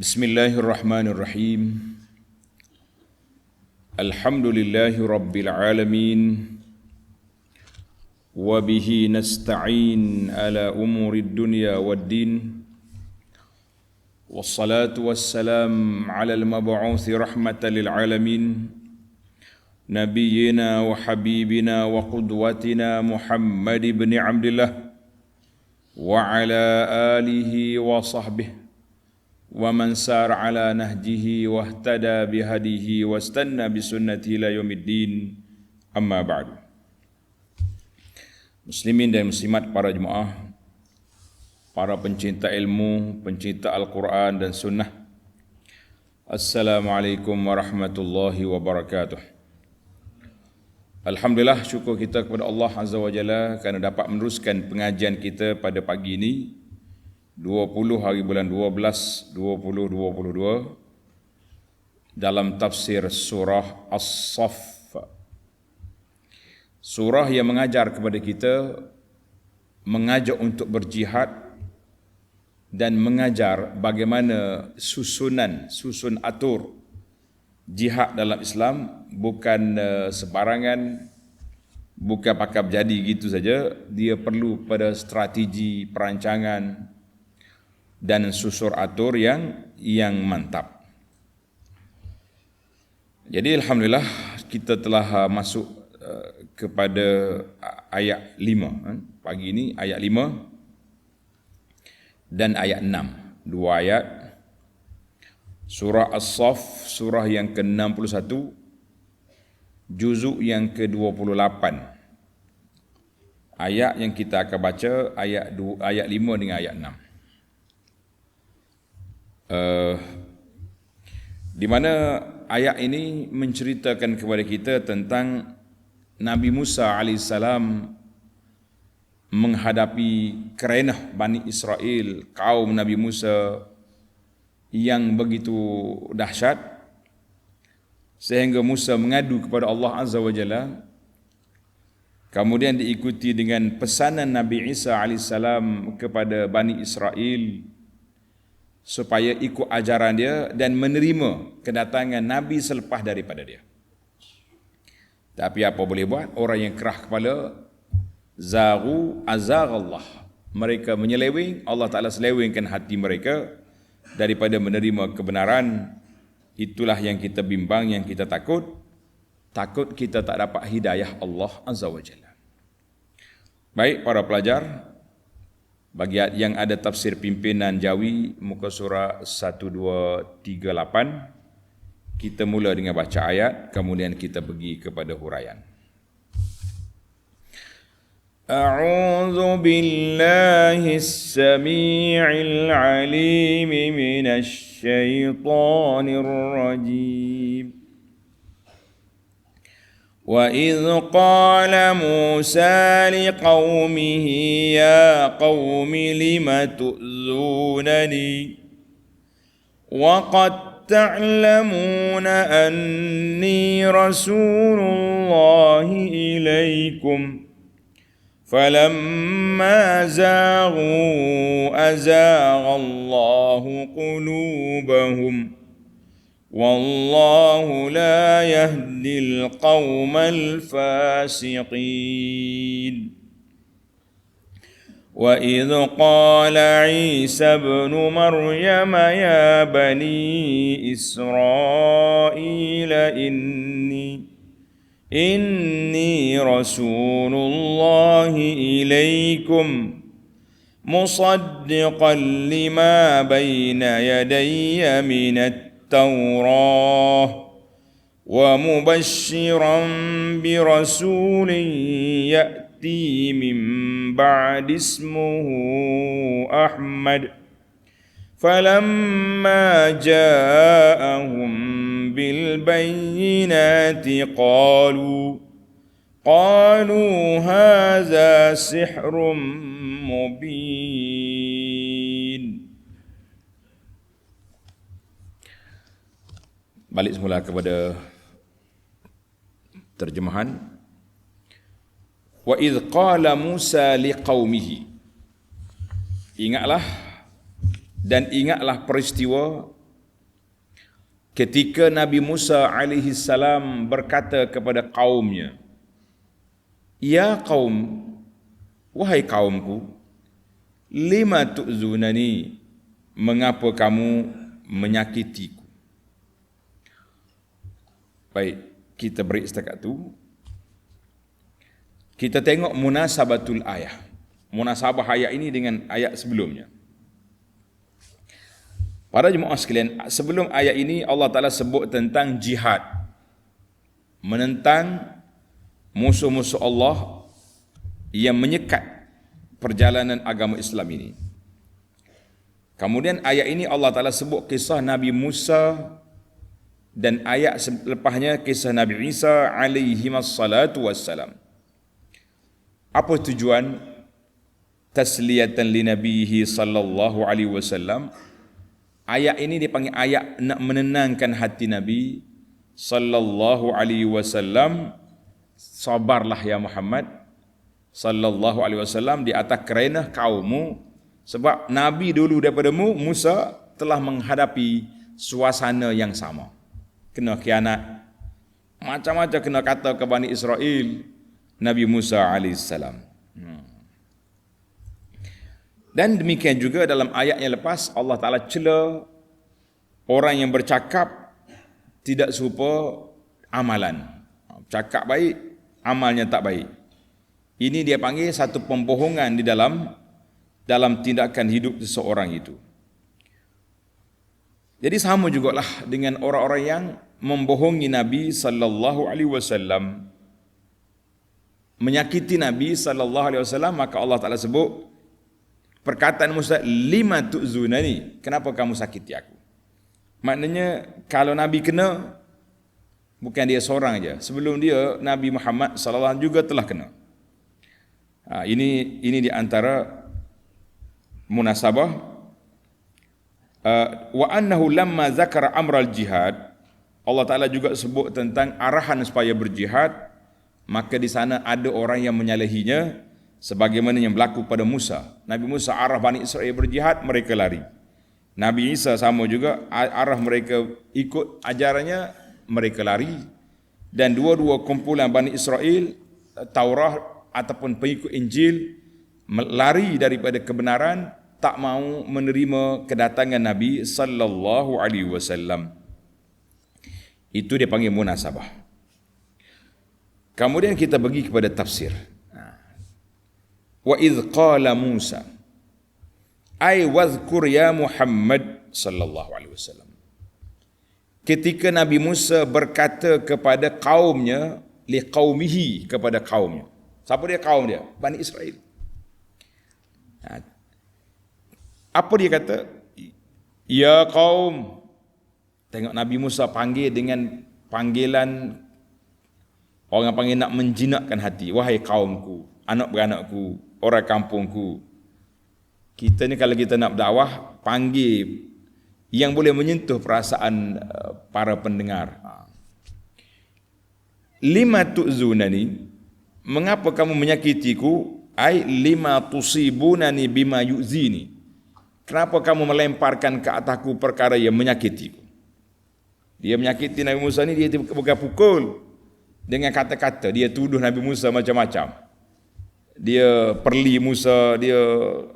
Bismillahirrahmanirrahim. Alhamdulillahi rabbil alamin. Wa bihi nasta'in ala umurid dunya waddin. Wassalatu wassalam ala al-mab'uthi rahmatan lil alamin. Nabiyyina wa habibina wa qudwatina Muhammad ibn Abdullah wa ala alihi wa sahbihi wa man sar ala nahjihi wa ihtada bihadihi wa istanna bisunnatihi ila yaumiddin, amma ba'du. Muslimin dan muslimat, para jemaah, para pencinta ilmu, pencinta Al-Quran dan Sunnah, Assalamualaikum warahmatullahi wabarakatuh. Alhamdulillah, syukur kita kepada Allah Azza wa Jalla kerana dapat meneruskan pengajian kita pada pagi ini 20 hari bulan 12 2022 dalam tafsir surah As-Saff, surah yang mengajar kepada kita, mengajak untuk berjihad dan mengajar bagaimana susun atur jihad dalam Islam. Bukan sebarangan, bukan pakap jadi gitu saja. Dia perlu pada strategi perancangan dan susur atur yang mantap. Jadi alhamdulillah kita telah masuk kepada ayat 5. Pagi ini ayat 5 dan ayat 6. Dua ayat. Surah As-Saff, surah yang ke-61, juzuk yang ke-28. Ayat yang kita akan baca ayat 5 dengan ayat 6. Di mana ayat ini menceritakan kepada kita tentang Nabi Musa AS menghadapi kerenah Bani Israel, kaum Nabi Musa yang begitu dahsyat, sehingga Musa mengadu kepada Allah Azza wa Jalla. Kemudian diikuti dengan pesanan Nabi Isa AS kepada Bani Israel supaya ikut ajaran dia dan menerima kedatangan Nabi selepas daripada dia. Tapi apa boleh buat, orang yang kerah kepala, zaghu azaghallah, mereka menyeleweng, Allah Ta'ala selewengkan hati mereka daripada menerima kebenaran. Itulah yang kita bimbang, yang kita takut kita tak dapat hidayah Allah Azza wa Jalla. Baik para pelajar, bagi yang ada tafsir pimpinan Jawi, muka surah 1238, kita mula dengan baca ayat, kemudian kita pergi kepada huraian. A'udzu billahis samii'il 'aliim minasy syaithaanir rajiim. وَإِذْ قَالَ مُوسَى لِقَوْمِهِ يَا قَوْمِ لِمَ تُؤْذُونَنِي وَقَدْ تَعْلَمُونَ أَنِّي رَسُولُ اللَّهِ إِلَيْكُمْ فَلَمَّا زَاغُوا أَزَاغَ اللَّهُ قُلُوبَهُمْ والله لا يهدي القوم الفاسقين. وإذ قال عيسى ابن مريم يا بني إسرائيل إني رسول الله إليكم مصدقا لما بين يدي من التوراة ومبشرا برسول يأتي من بعد اسمه أحمد فلما جاءهم بالبينات قالوا هذا سحر مبين. Balik semula kepada terjemahan. Wa idh qala Musa liqaumihi. Ingatlah peristiwa ketika Nabi Musa alaihi salam berkata kepada kaumnya, "Ya kaum, wahai kaumku, lima tu'zunani, mengapa kamu menyakitiku?" Baik, kita break setakat tu. Kita tengok munasabatul ayah. Munasabah ayat ini dengan ayat sebelumnya. Para jemaah sekalian, sebelum ayat ini Allah Ta'ala sebut tentang jihad, menentang musuh-musuh Allah yang menyekat perjalanan agama Islam ini. Kemudian ayat ini Allah Ta'ala sebut kisah Nabi Musa, dan ayat selepasnya kisah Nabi Isa alaihi wassalatu wassalam. Apa tujuan? Tasliyatan li nabihi sallallahu alaihi wasallam. Ayat ini dipanggil ayat nak menenangkan hati Nabi sallallahu alaihi wasallam. Sabarlah ya Muhammad sallallahu alaihi wasallam di atas kerana kaummu, sebab Nabi dulu daripadamu Musa telah menghadapi suasana yang sama. Kena khianat, macam-macam kena kata ke Bani Israel Nabi Musa alaihissalam. Dan demikian juga dalam ayat yang lepas Allah Ta'ala cela orang yang bercakap tidak serupa amalan. Cakap baik, amalnya tak baik. Ini dia panggil satu pembohongan di dalam tindakan hidup seseorang itu. Jadi sama jugalah dengan orang-orang yang membohongi Nabi sallallahu alaihi wasallam, menyakiti Nabi sallallahu alaihi wasallam, maka Allah Ta'ala sebut perkataan Musa, lima tu'zunani, kenapa kamu sakiti aku? Maknanya kalau Nabi kena, bukan dia seorang aja. Sebelum dia Nabi Muhammad sallallahu alaihi wasallam juga telah kena. Ini di antara munasabah. Wa annahu lamma zakara amral jihad, Allah Ta'ala juga sebut tentang arahan supaya berjihad, maka di sana ada orang yang menyalahinya, sebagaimana yang berlaku pada Musa. Nabi Musa arah Bani Israel berjihad, mereka lari. Nabi Isa sama juga, arah mereka ikut ajarannya, mereka lari. Dan dua-dua kumpulan Bani Israel, Taurat ataupun pengikut Injil, lari daripada kebenaran, tak mau menerima kedatangan Nabi sallallahu alaihi wasallam. Itu dia panggil munasabah. Kemudian kita pergi kepada tafsir. Wa idh qala Musa, ay wadhkur ya Muhammad sallallahu alaihi wasallam. Ketika Nabi Musa berkata kepada kaumnya, liqaumihi, kepada kaumnya. Siapa dia kaum dia? Bani Israel. Apa dia kata? Ya kaum. Tengok Nabi Musa panggil dengan panggilan orang panggil nak menjinakkan hati. Wahai kaumku, anak beranakku, orang kampungku. Kita ni kalau kita nak berdakwah, panggil yang boleh menyentuh perasaan para pendengar. Lima tu'zunani, mengapa kamu menyakitiku? Ai lima tusibunani bima yu'zini, kenapa kamu melemparkan ke atasku perkara yang menyakitiku? Dia menyakiti Nabi Musa ni, dia bukan pukul dengan kata-kata, dia tuduh Nabi Musa macam-macam. Dia perli Musa, dia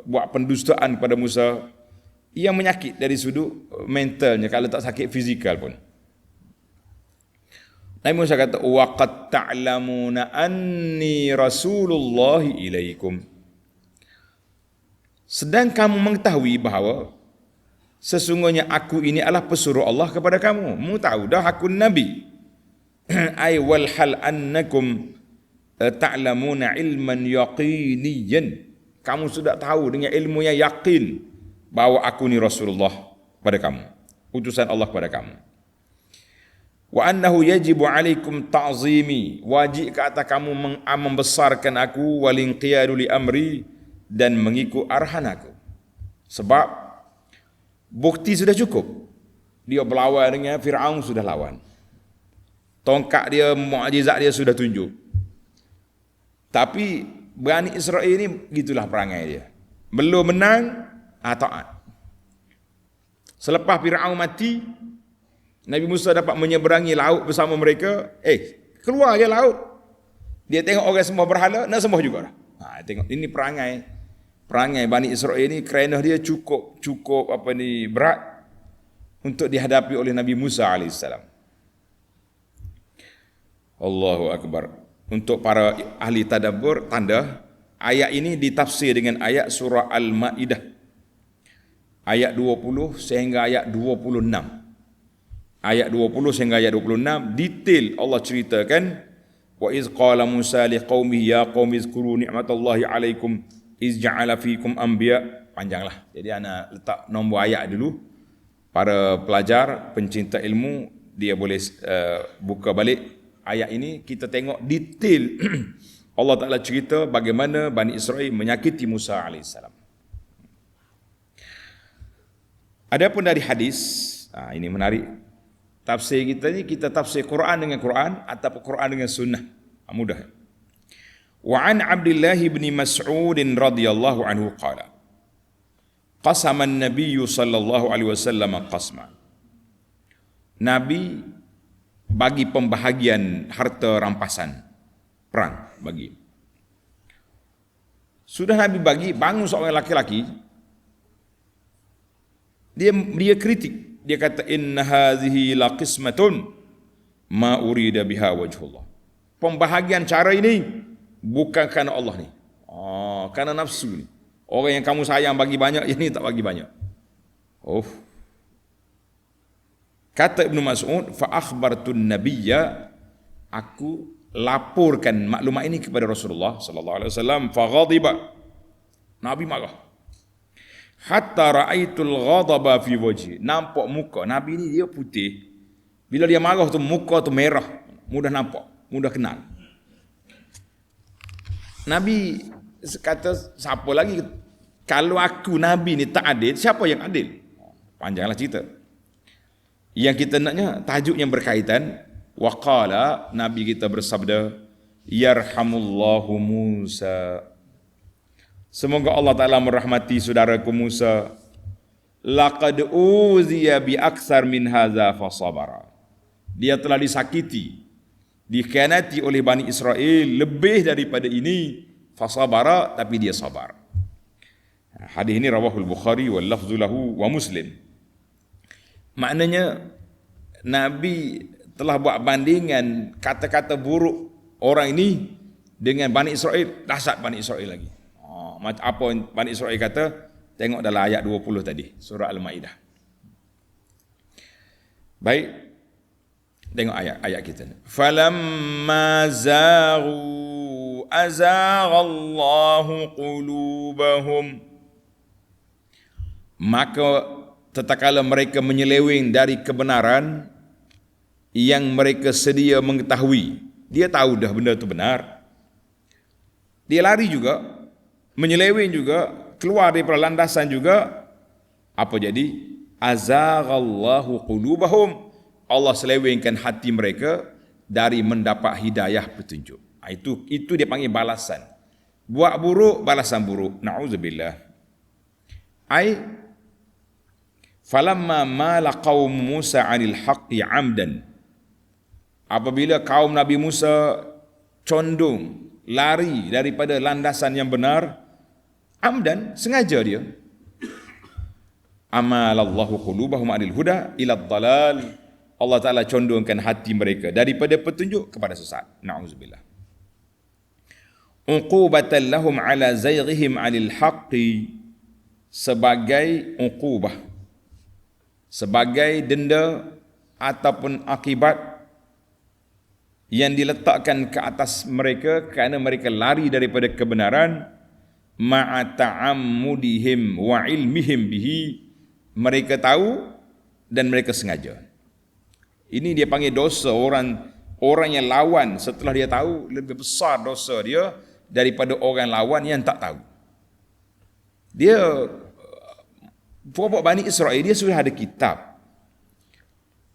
buat pendustaan pada Musa, yang menyakit dari sudut mentalnya, kalau tak sakit fizikal pun. Nabi Musa kata, wa qad ta'lamuna anni rasulullah ilaikum, sedang kamu mengetahui bahawa sesungguhnya aku ini adalah pesuruh Allah kepada kamu. Mu tahu dah aku nabi. Ai wal hal annakum ta'lamuna ilman yaqiniyan, kamu sudah tahu dengan ilmu yang yakin bahawa aku ni Rasulullah pada kamu, utusan Allah kepada kamu. Wa annahu yajibu alaikum ta'zimi, wajib ke atas kamu membesarkan aku, walinqiyadu li amri, dan mengikut arahan aku. Sebab bukti sudah cukup. Dia berlawan dengan Fir'aun, sudah lawan. Tongkat dia, mukjizat dia sudah tunjuk. Tapi Bani Israel ni gitulah perangai dia. Belum menang, taat. Selepas Fir'aun mati, Nabi Musa dapat menyeberangi laut bersama mereka. Keluar je laut. Dia tengok orang semua berhala, nak sembah juga. Tengok ini perangai Bani Israel ni kerana dia cukup berat untuk dihadapi oleh Nabi Musa AS. Allahu Akbar. Untuk para ahli tadabbur, tanda ayat ini ditafsir dengan ayat surah Al-Ma'idah ayat 20 sehingga ayat 26. Ayat 20 sehingga ayat 26 detail Allah ceritakan wa iz qala Musa liqaumihi ya qaumi zkuru ni'matallahi 'alaikum iz ja'ala fikum anbiya. Panjanglah. Jadi ana letak nombor ayat dulu. Para pelajar, pencinta ilmu, dia boleh buka balik ayat ini, kita tengok detail Allah Ta'ala cerita bagaimana Bani Israel menyakiti Musa AS. Adapun dari hadis, ini menarik. Tafsir kita ni, kita tafsir Quran dengan Quran ataupun Quran dengan sunnah. Mudah. Wa an Abdullah bin Mas'ud radhiyallahu anhu qala qasama an-nabiy sallallahu alaihi wasallam qasma. Nabi bagi pembahagian harta rampasan perang bagi. Sudah Nabi bagi, bangun seorang laki-laki, dia kritik. Dia kata inna hadhihi laqismatun ma urida biha wajhullah. Pembahagian cara ini bukan kerana Allah ni. Kerana nafsu ni. Orang yang kamu sayang bagi banyak, yang ni tak bagi banyak. Kata Ibnu Mas'ud, fa akhbartun nabiyya, aku laporkan maklumat ini kepada Rasulullah sallallahu alaihi wasallam, fa ghadiba. Nabi marah. Hatta ra'aitul ghadaba fi wajhi. Nampak muka Nabi ni dia putih. Bila dia marah tu muka tu merah. Mudah nampak, mudah kenal. Nabi kata, siapa lagi? Kalau aku Nabi ni tak adil, siapa yang adil? Panjanglah cerita. Yang kita naknya tajuk yang berkaitan. Waqala, Nabi kita bersabda, yarhamullahu Musa. Semoga Allah Ta'ala merahmati saudaraku Musa. Laqad uziya bi aksar min hadza fasabara. Dia telah disakiti, dikhianati oleh Bani Israel lebih daripada ini. Fasabara, tapi dia sabar. Hadis ini rawahul Bukhari wal lafzu lahu wa Muslim. Maknanya Nabi telah buat bandingan kata-kata buruk orang ini dengan Bani Israel. Dahsyat Bani Israel lagi. Apa Bani Israel kata, tengok dalam ayat 20 tadi, surah Al-Ma'idah. Baik, tengok ayat kita. Falamma zaghu azaghallahu qulubahum. Maka tatkala mereka menyeleweng dari kebenaran yang mereka sedia mengetahui, dia tahu dah benda itu benar, dia lari juga, menyeleweng juga, keluar daripada landasan juga. Apa jadi? Azaghallahu qulubahum. Allah selewengkan hati mereka dari mendapat hidayah petunjuk. Itu dia panggil balasan. Buat buruk, balasan buruk. Na'udzubillah. Falamma mala qaum Musa 'anil haqqi 'amdan. Apabila kaum Nabi Musa condong, lari daripada landasan yang benar, amdan, sengaja dia. Amalallahu qulubahum 'anil huda ila dhalal. Allah Ta'ala condongkan hati mereka daripada petunjuk kepada sesat. Na'udzubillah. Uqubatan lahum 'ala zayghihim 'anil haqqi. Sebagai uqubah, sebagai denda ataupun akibat yang diletakkan ke atas mereka kerana mereka lari daripada kebenaran, ma'a ta'ammudihim wa ilmihim bihi. Mereka tahu dan mereka sengaja. Ini dia panggil dosa orang yang lawan setelah dia tahu, lebih besar dosa dia daripada orang lawan yang tak tahu. Dia pokok Bani Israel, dia sudah ada kitab.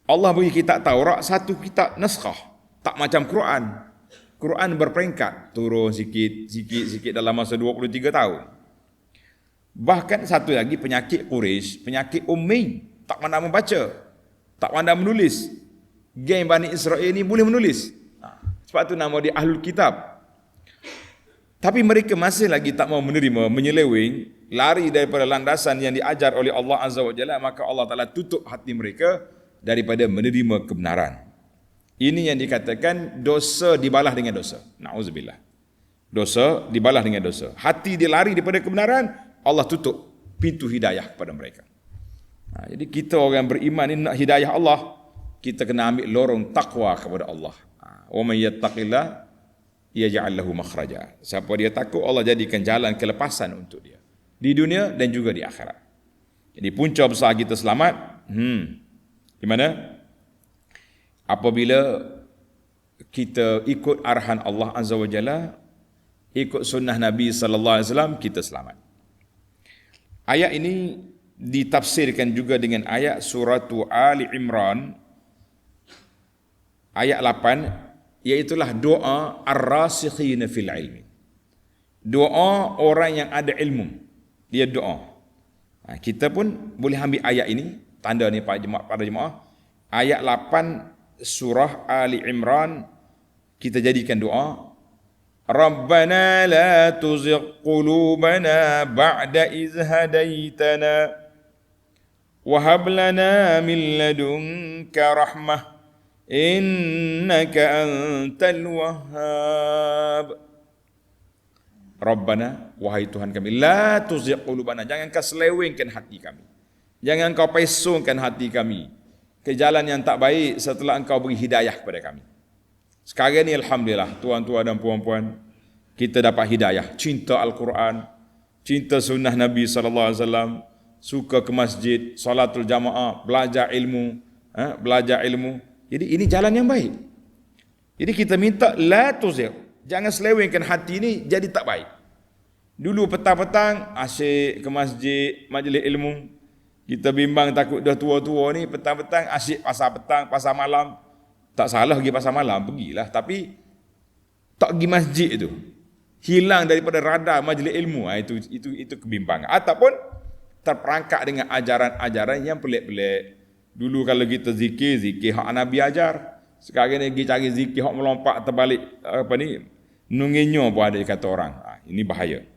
Allah bagi kitab Taurat, satu kitab naskah, tak macam Quran. Quran berperingkat, turun sikit dalam masa 23 tahun. Bahkan satu lagi penyakit Quraisy, penyakit ummi, tak pandai membaca, tak pandai menulis. Geng Bani Israel ni boleh menulis. Sebab tu nama dia Ahlul Kitab. Tapi mereka masih lagi tak mau menerima, menyeleweng, lari daripada landasan yang diajar oleh Allah Azza wa Jalla, maka Allah Ta'ala tutup hati mereka daripada menerima kebenaran. Ini yang dikatakan dosa dibalas dengan dosa. Na'udzubillah. Dosa dibalas dengan dosa. Hati dia lari daripada kebenaran, Allah tutup pintu hidayah kepada mereka. Jadi kita orang beriman ini nak hidayah Allah, kita kena ambil lorong takwa kepada Allah. Wa may yattaqillah yaj'al lahu makhraja. Siapa dia takut, Allah jadikan jalan kelepasan untuk dia di dunia dan juga di akhirat. Jadi punca besar kita selamat di mana? Apabila kita ikut arahan Allah Azza wa Jalla, ikut sunnah Nabi sallallahu alaihi wasallam, kita selamat. Ayat ini ditafsirkan juga dengan ayat surah Ali Imran ayat 8, iaitulah doa ar-rasikhina fil ilmi. Doa orang yang ada ilmu. Dia doa. Kita pun boleh ambil ayat ini, tanda ni pada jemaah. Ayat 8 surah Ali Imran, kita jadikan doa. Rabbana la tuzigh qulubana ba'da iz hadaitana wa hab lana min ladunka rahmah innaka antal wahhab. Rabbana, wahai Tuhan kami, la tuzigh qulubana, jangan kau selewengkan hati kami, jangan kau pesongkan hati kami ke jalan yang tak baik setelah engkau beri hidayah kepada kami. Sekarang ni alhamdulillah, tuan-tuan dan puan-puan, kita dapat hidayah, cinta Al-Quran, cinta sunnah Nabi sallallahu alaihi wasallam, suka ke masjid, salatul jamaah, belajar ilmu. Jadi ini jalan yang baik. Jadi kita minta la tuzigh, jangan selewengkan hati ni jadi tak baik. Dulu petang-petang asyik ke masjid, majlis ilmu. Kita bimbang takut dah tua-tua ni, petang-petang asyik pasar petang, pasar malam. Tak salah pergi pasar malam, pergilah. Tapi tak pergi masjid tu, hilang daripada radar majlis ilmu, itu kebimbangan. Ataupun terperangkap dengan ajaran-ajaran yang pelik-pelik. Dulu kalau kita zikir hak Nabi ajar. Sekarang ni pergi cari zikir hak melompat terbalik nunginyo pun ada kata orang. Ini bahaya.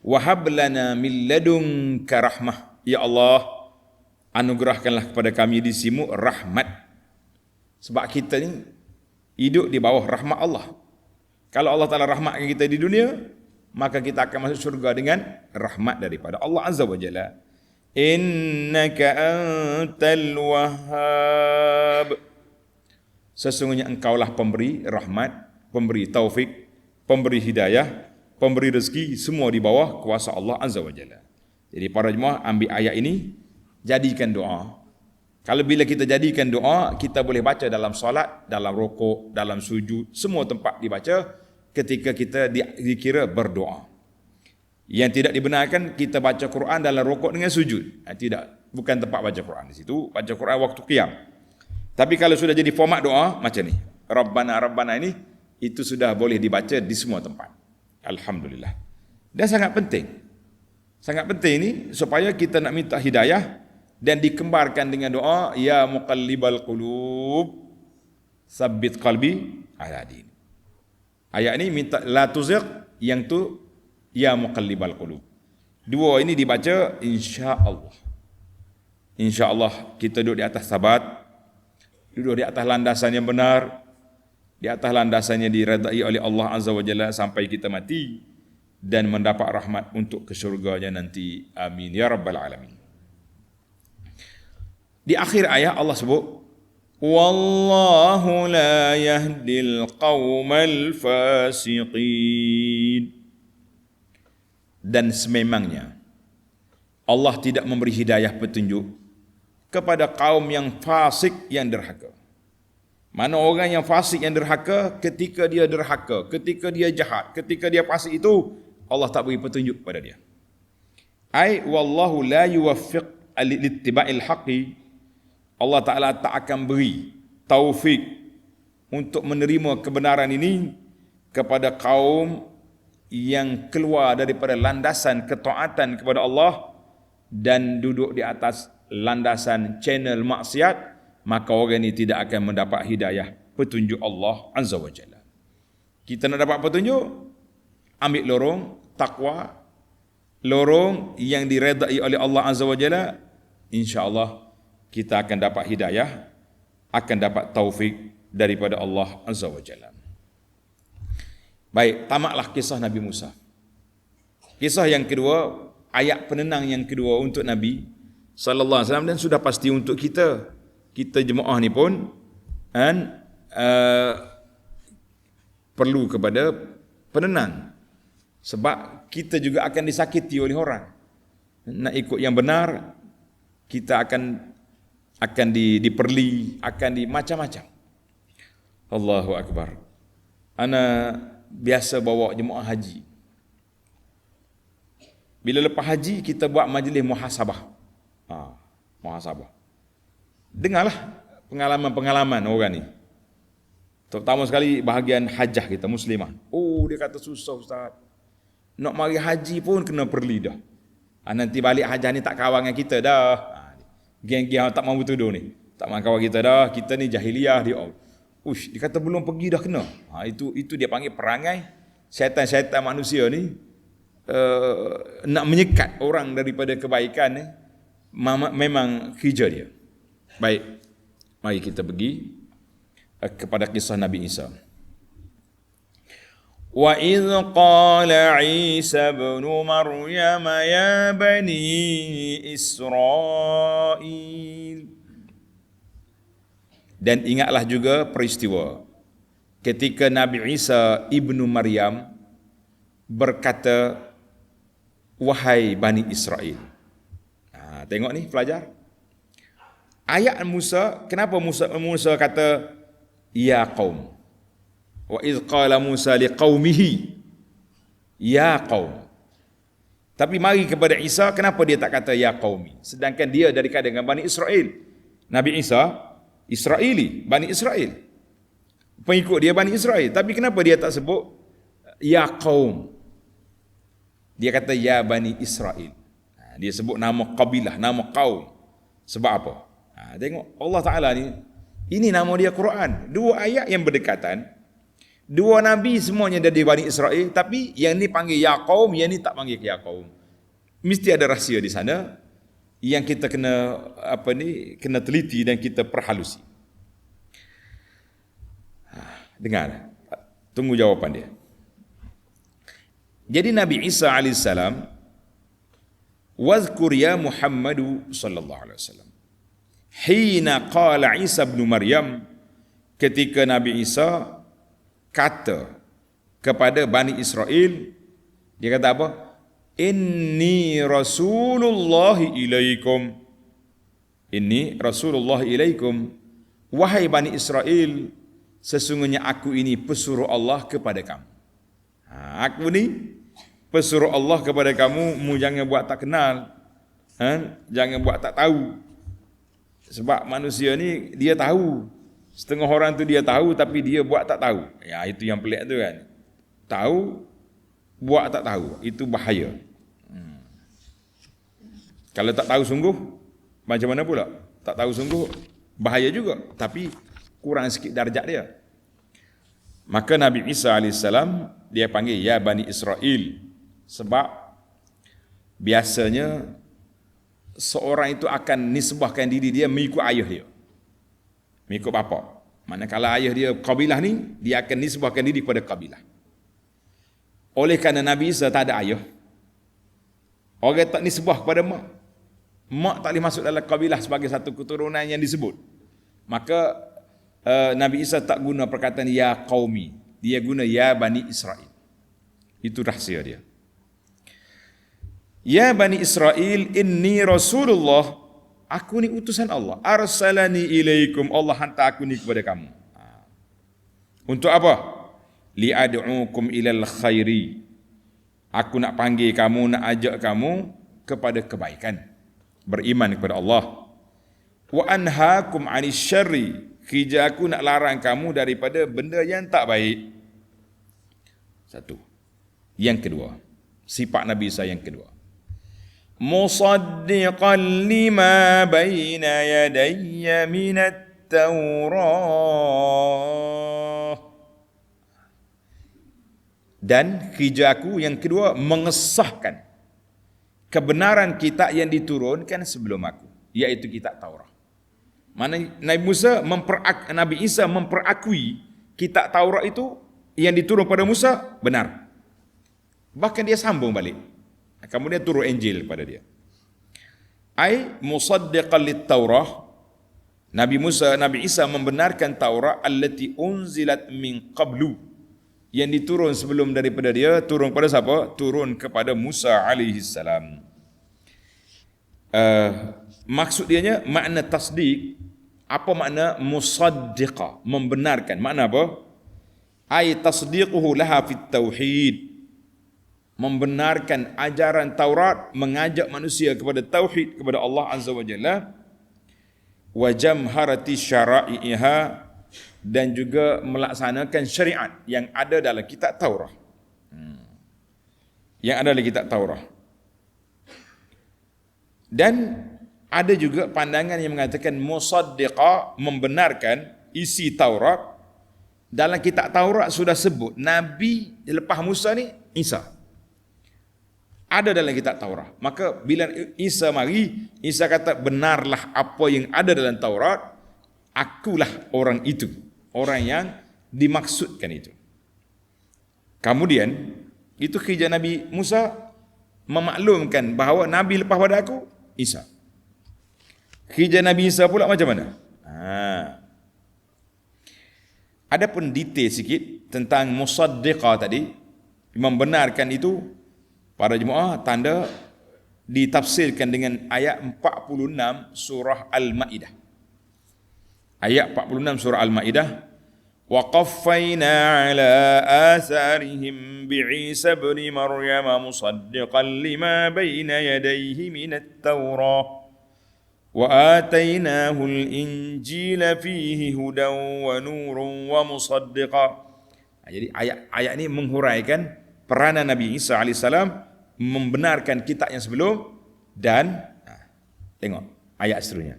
Wahab lana min ladunka rahmah. Ya Allah, anugerahkanlah kepada kami di sisimu rahmat. Sebab kita ni hidup di bawah rahmat Allah. Kalau Allah Ta'ala rahmatkan kita di dunia, maka kita akan masuk syurga dengan rahmat daripada Allah Azza wa Jalla. Innaka antal wahhab. Sesungguhnya engkaulah pemberi rahmat, pemberi taufik, pemberi hidayah, pemberi rezeki, semua di bawah kuasa Allah Azza wa Jalla. Jadi para jemaah, ambil ayat ini, jadikan doa. Kalau bila kita jadikan doa, kita boleh baca dalam solat, dalam rukuk, dalam sujud, semua tempat dibaca ketika kita dikira berdoa. Yang tidak dibenarkan kita baca Quran dalam rukuk dengan sujud. Tidak, bukan tempat baca Quran di situ. Baca Quran waktu qiyam. Tapi kalau sudah jadi format doa macam ni, Rabbana Rabbana ini, itu sudah boleh dibaca di semua tempat. Alhamdulillah. Dan sangat penting. Sangat penting ini supaya kita nak minta hidayah dan dikembarkan dengan doa, ya muqallibal qulub sabbit qalbi ala din. Ayat ini minta la tuzigh, yang tu ya muqallibal qulub. Dua ini dibaca insya-Allah. Insya-Allah kita duduk di atas sabat, duduk di atas landasan yang benar, di atas landasan yang diredai oleh Allah Azza wa Jalla sampai kita mati dan mendapat rahmat untuk ke syurganya nanti. Amin ya rabbal alamin. Di akhir ayat Allah sebut, wallahu la yahdil qaumal fasiqin. Dan sememangnya Allah tidak memberi hidayah petunjuk kepada kaum yang fasik, yang derhaka. Mana orang yang fasik, yang derhaka, ketika dia derhaka, ketika dia jahat, ketika dia fasik itu, Allah tak beri petunjuk kepada dia. Ai wallahu la yuwaffiq littiba'il haqqi. Allah Ta'ala tak akan beri taufik untuk menerima kebenaran ini kepada kaum yang keluar daripada landasan ketaatan kepada Allah dan duduk di atas landasan channel maksiat, maka orang ini tidak akan mendapat hidayah petunjuk Allah Azza wa Jalla. Kita nak dapat petunjuk, ambil lorong takwa, lorong yang diredai oleh Allah Azza wa Jalla, insya-Allah kita akan dapat hidayah, akan dapat taufik daripada Allah Azza wa Jalla. Baik, tamatlah kisah Nabi Musa. Kisah yang kedua, ayat penenang yang kedua untuk Nabi sallallahu alaihi wasallam, dan sudah pasti untuk kita jemaah ni pun perlu kepada penenang, sebab kita juga akan disakiti oleh orang. Nak ikut yang benar, kita akan diperli, akan macam-macam. Allahu Akbar. Ana biasa bawa jemaah haji. Bila lepas haji, kita buat majlis muhasabah. Muhasabah. Dengarlah pengalaman-pengalaman orang ni. Terutama sekali bahagian hajah kita, muslimah. Oh, dia kata susah Ustaz. Nak mari haji pun kena perli dah. Nanti balik hajah ni tak kawan dengan kita dah. Geng-geng tak mahu tuduh ni. Tak mahu kawan kita dah. Kita ni jahiliah dia. Dia kata belum pergi dah kena. Itu dia panggil perangai syaitan-syaitan manusia ni. Nak menyekat orang daripada kebaikan ni, memang kerja dia. Baik, mari kita pergi kepada kisah Nabi Isa. Wa idh qala Isa ibn Maryam ya bani Israel. Dan ingatlah juga peristiwa ketika Nabi Isa ibnu Maryam berkata, wahai Bani Israel. Tengok ni pelajar. Ayat Musa, kenapa Musa kata ya qaum? Wa iz qala Musa liqaumihi ya qaum. Tapi mari kepada Isa, kenapa dia tak kata ya qaumi? Sedangkan dia dari kalangan Bani Israel. Nabi Isa Israeli, Bani Israel. Pengikut dia Bani Israel. Tapi kenapa dia tak sebut ya qaum? Dia kata ya Bani Israel. Dia sebut nama kabilah, nama kaum. Sebab apa? Tengok Allah Ta'ala ni, ini nama dia Quran. Dua ayat yang berdekatan. Dua Nabi semuanya dari Bani Israel. Tapi yang ni panggil ya qaum, yang ni tak panggil ya qaum. Mesti ada rahsia di sana yang kita kena kena teliti dan kita perhalusi. Dengar, tunggu jawapan dia. Jadi Nabi Isa alaihissalam, wazkur ya Muhammadu sallallahu alaihi wasallam, hina qala Isa bin Maryam, ketika Nabi Isa kata kepada Bani Israel, dia kata apa? Inni Rasulullah ilaikum. Inni Rasulullah ilaikum. Wahai Bani Israel, sesungguhnya aku ini pesuruh Allah kepada kamu. Aku ni pesuruh Allah kepada kamu, mu jangan buat tak kenal, jangan buat tak tahu. Sebab manusia ni dia tahu, setengah orang tu dia tahu tapi dia buat tak tahu. Ya, itu yang pelik tu kan. Tahu, buat tak tahu, itu bahaya. Kalau tak tahu sungguh, macam mana pula? Tak tahu sungguh, bahaya juga. Tapi kurang sikit darjat dia. Maka Nabi Isa AS, dia panggil ya Bani Israel. Sebab biasanya seorang itu akan nisbahkan diri dia mengikut ayah dia, mengikut bapa. Manakala ayah dia kabilah ni, dia akan nisbahkan diri kepada kabilah. Oleh kerana Nabi Isa tak ada ayah, orang tak nisbah kepada mak. Mak tak boleh masuk dalam kabilah sebagai satu keturunan yang disebut. Maka Nabi Isa tak guna perkataan ya qaumi, dia guna ya Bani Israel. Itu rahsia dia. Ya Bani Israel, inni Rasulullah, aku ni utusan Allah. Arsalani ilaikum, Allah hantar aku ni kepada kamu. Untuk apa? Li'ad'ukum ilal khairi. Aku nak panggil kamu, nak ajak kamu kepada kebaikan, beriman kepada Allah. Wa anhaakum 'anil syarri, kerja aku nak larang kamu daripada benda yang tak baik. Satu. Yang kedua, sifat Nabi Isa yang kedua, musaddiqan lima baina yadayya minat Taurah. Dan kerja aku yang kedua mengesahkan kebenaran kitab yang diturunkan sebelum aku, iaitu kitab Taurat. Mana Nabi Isa memperakui kitab Taurat itu yang diturun pada Musa benar. Bahkan dia sambung balik. Kemudian turun Injil pada dia. Ai musaddiqan lit-Taurah. Nabi Isa membenarkan Taurat allati unzilat min qablu, yang diturun sebelum daripada dia. Turun pada siapa? Turun kepada Musa alaihi salam. Maksud dianya makna tasdik. Apa makna musaddiqa? Membenarkan. Makna apa? Ai tasdiquhu laha fit tauhid. Membenarkan ajaran Taurat, mengajak manusia kepada tauhid, kepada Allah Azza wa Jalla. Wa jamharati syara'iha, dan juga melaksanakan syariat yang ada dalam kitab Taurat. Yang ada dalam kitab Taurat. Dan ada juga pandangan yang mengatakan musaddiqa, membenarkan isi Taurat. Dalam kitab Taurat sudah sebut Nabi lepas Musa ni Isa. Ada dalam kitab Taurat. Maka bila Isa mari, Isa kata benarlah apa yang ada dalam Taurat, akulah orang itu, orang yang dimaksudkan itu. Kemudian itu kerja Nabi Musa memaklumkan bahawa Nabi lepas pada aku Isa. Kerja Nabi Isa pula macam mana? Ada pun detail sikit tentang musaddiqah tadi, membenarkan itu. Para jemaah, tanda ditafsirkan dengan ayat 46 surah Al-Maidah. Ayat 46 surah Al-Maidah. Wa qaffayna ala atharihim bi'Isa ibn Maryam musaddiqan lima bayna yadayhi minat Taurah. Wa atainahu al-Injila fihi hudan wa nurun wa musaddiqan. Jadi ayat ini menghuraikan peranan Nabi Isa AS membenarkan kitab yang sebelum, dan tengok ayat seterusnya.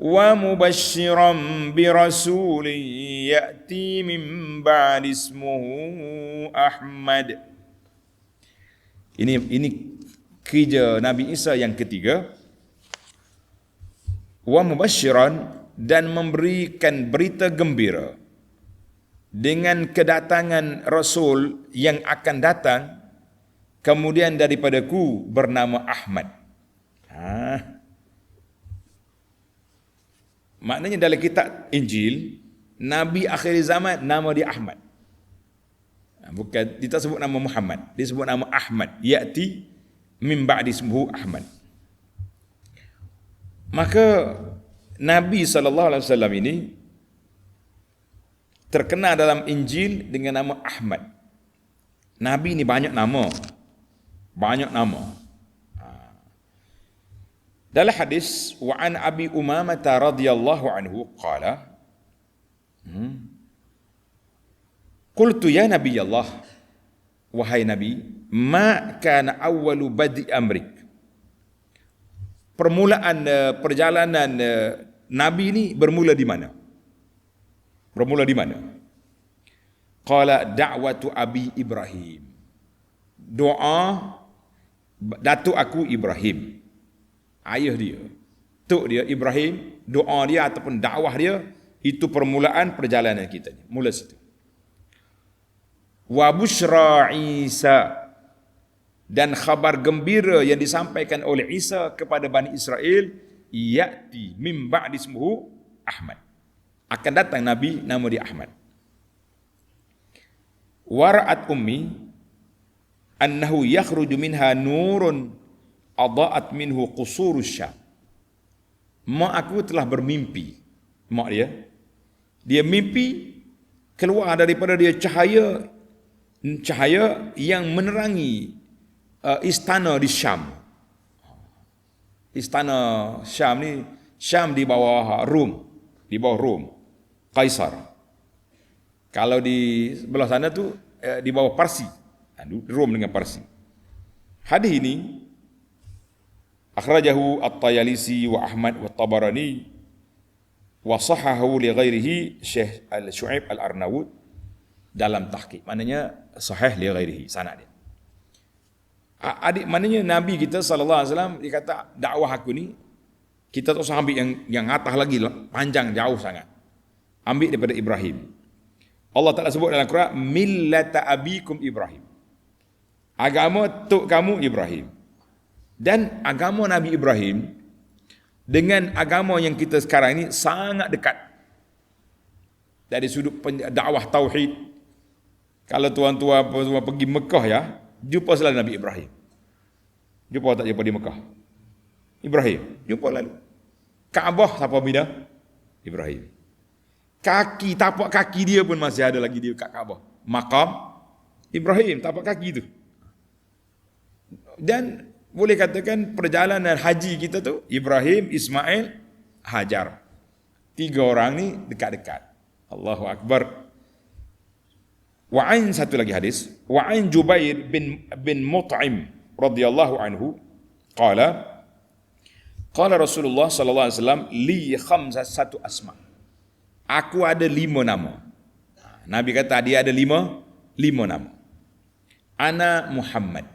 Wa mubasysyiran bi rasulin ya'ti min ba'di ismuhu Ahmad. Ini kerja Nabi Isa yang ketiga. Wa mubasysyiran, dan memberikan berita gembira dengan kedatangan Rasul yang akan datang kemudian daripadaku bernama Ahmad. Maknanya dalam kitab Injil, Nabi akhir zaman nama dia Ahmad. Bukan, dia tak sebut nama Muhammad, dia sebut nama Ahmad. Ya'ti min ba'di ismuhu Ahmad. Maka Nabi SAW ini terkenal dalam Injil dengan nama Ahmad. Nabi ni banyak nama. Banyak nama. Dalam hadis, wa an Abi Umamah radhiyallahu anhu qala, qultu ya Nabi Allah, wahai Nabi, ma kana awwalu badi amrik. Permulaan perjalanan Nabi ni bermula di mana? Bermula di mana? Qala da'watu Abi Ibrahim. Doa datuk aku Ibrahim. Ayah dia, tok dia Ibrahim, doa dia ataupun dakwah dia, itu permulaan perjalanan kita ni. Mula situ. Wa busyra Isa, dan khabar gembira yang disampaikan oleh Isa kepada Bani Israel, ya'ti min ba'di ismuhu Ahmad. Akan datang Nabi, nama dia Ahmad. Wara'at ummi annahu yakhruju minha nurun adha'at minhu qusurus Syam. Mak aku telah bermimpi. Mak dia mimpi keluar daripada dia cahaya yang menerangi istana di Syam. Istana Syam ni, Syam di bawah Rom, Kaisar. Kalau di sebelah sana tu di bawah Parsi, Rom dengan Parsi. Hadis ini Akhrajahu At-Tayalisi wa Ahmad wa Tabarani wa sahahahu li ghairihi Syekh Al-Syu'aib Al-Arnaud dalam tahqiq. Maknanya sahih li ghairihi sanad dia. Adik maknanya Nabi kita sallallahu alaihi wasallam dia kata dakwah aku ni kita tak usah ambil yang atas lagi panjang jauh sangat. Ambil daripada Ibrahim. Allah Taala sebut dalam Quran millata abikum Ibrahim. Agama tok kamu Ibrahim. Dan agama Nabi Ibrahim dengan agama yang kita sekarang ini sangat dekat. Dari sudut dakwah tauhid. Kalau tuan-tuan pergi Mekah ya, jumpa selalu Nabi Ibrahim. Jumpa tak jumpa di Mekah? Ibrahim, jumpa lalu. Kaabah siapa bina? Ibrahim. Kaki, tapak kaki dia pun masih ada lagi dia kat Kaabah. Maqam Ibrahim, tapak kaki tu. Dan boleh katakan perjalanan haji kita tu Ibrahim, Ismail, Hajar. 3 orang ni dekat-dekat. Allahu Akbar. Wa'an satu lagi hadis. Wa'an Jubair bin Mut'im radhiyallahu anhu qala Rasulullah sallallahu alaihi wasallam li khamsatu asma. Aku ada 5 nama. Nabi kata dia ada 5 nama. Ana Muhammad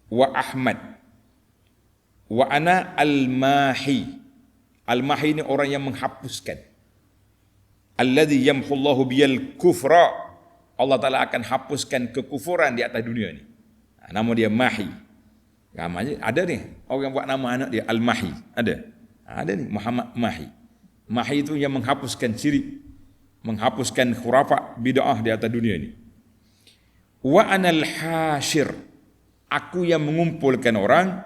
wa Ahmad wa ana al-mahi. Al-mahi ni orang yang menghapuskan. Alladhi yamhullahu biyal kufra. Allah Ta'ala akan hapuskan kekufuran di atas dunia ni. Nama dia Mahi. Namanya ada ni. Orang buat nama anak dia Al-Mahi. Ada ni Muhammad Mahi. Mahi itu yang menghapuskan syirik, menghapuskan khurafat bid'ah di atas dunia ni. Wa anal hashir. Aku yang mengumpulkan orang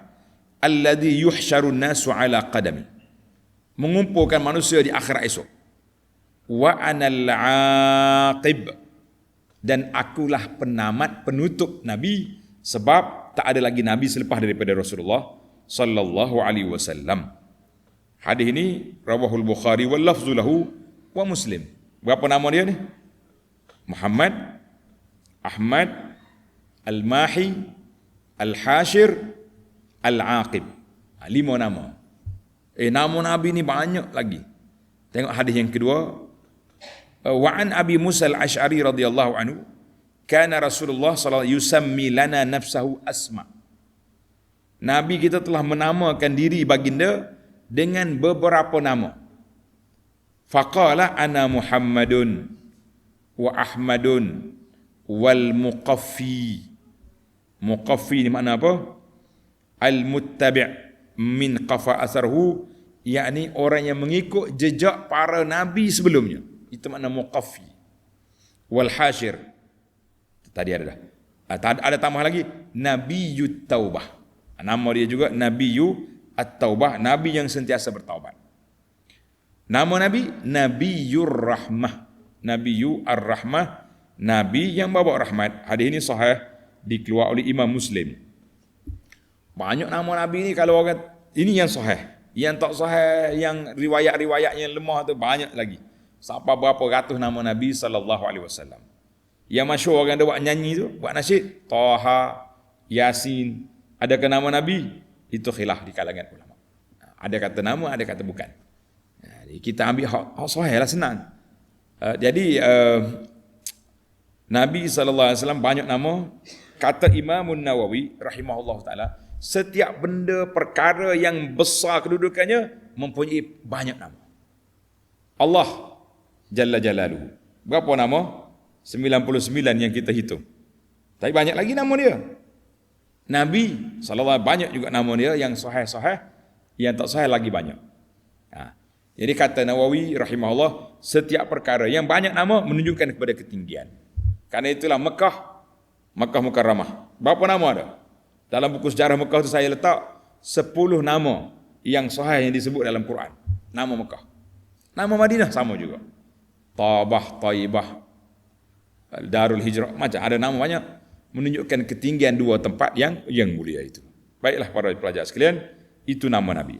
alladhi yuhsyarun nasu ala qadami. Mengumpulkan manusia di akhirat esok. Wa anal aqib. Dan akulah penamat penutup Nabi sebab tak ada lagi Nabi selepas daripada Rasulullah sallallahu alaihi wasallam. Hadis ini rawahul Bukhari wal lafzu lahu wa Muslim. Berapa nama dia ni? Muhammad, Ahmad, Al-Mahi, Al-Hashir, Al-Aqib. 5 nama. Nama Nabi ni banyak lagi. Tengok hadis yang kedua. Wa'an Abi Musa Al-Ash'ari radhiyallahu anhu kana Rasulullah sallallahu alaihi wasallam yusammi lana nafsahu asma. Nabi kita telah menamakan diri baginda dengan beberapa nama. Faqala ana Muhammadun wa Ahmadun wal muqaffi. Muqaffi ni makna apa? Al-muttabi' min qafa asarhu, yakni orang yang mengikut jejak para nabi sebelumnya. Itu makna muqaffi. Wal hashir. Tadi ada dah. Ada tambah lagi Nabiyut Taubah. Nama dia juga Nabiyyu At-Taubah, nabi yang sentiasa bertaubat. Nama Nabi Nabiyur Rahmah. Nabiyyu Ar-Rahmah, nabi yang bawa rahmat. Hadis ini sahih dikeluar oleh Imam Muslim. Banyak nama Nabi ni kalau orang ini yang sahih. Yang tak sahih, yang riwayat-riwayat yang lemah tu banyak lagi. Sampai berapa ratus nama Nabi sallallahu alaihi wasallam. Yang masyhur orang dia buat nyanyi tu, buat nasyid, Taha, Yasin. Adakah nama Nabi? Itu khilaf di kalangan ulama. Ada kata nama, ada kata bukan. Jadi kita ambil hak sahih lah, senang. Jadi Nabi sallallahu alaihi wasallam banyak nama. Kata Imam Nawawi rahimahullah taala, setiap benda perkara yang besar kedudukannya mempunyai banyak nama. Allah Jalla Jalaluhu. Berapa nama? 99 yang kita hitung. Tapi banyak lagi nama dia. Nabi sallallahu banyak juga nama dia yang sahih-sahih, yang tak sahih lagi banyak. Jadi kata Nawawi rahimahullah, setiap perkara yang banyak nama menunjukkan kepada ketinggian. Karena itulah Mekah Mukarramah. Berapa nama ada? Dalam buku sejarah Mekah itu saya letak 10 nama yang sahih yang disebut dalam Quran. Nama Mekah. Nama Madinah sama juga. Tabah, Taibah, Darul Hijrah, macam ada nama banyak menunjukkan ketinggian 2 tempat yang mulia itu. Baiklah para pelajar sekalian, itu nama Nabi.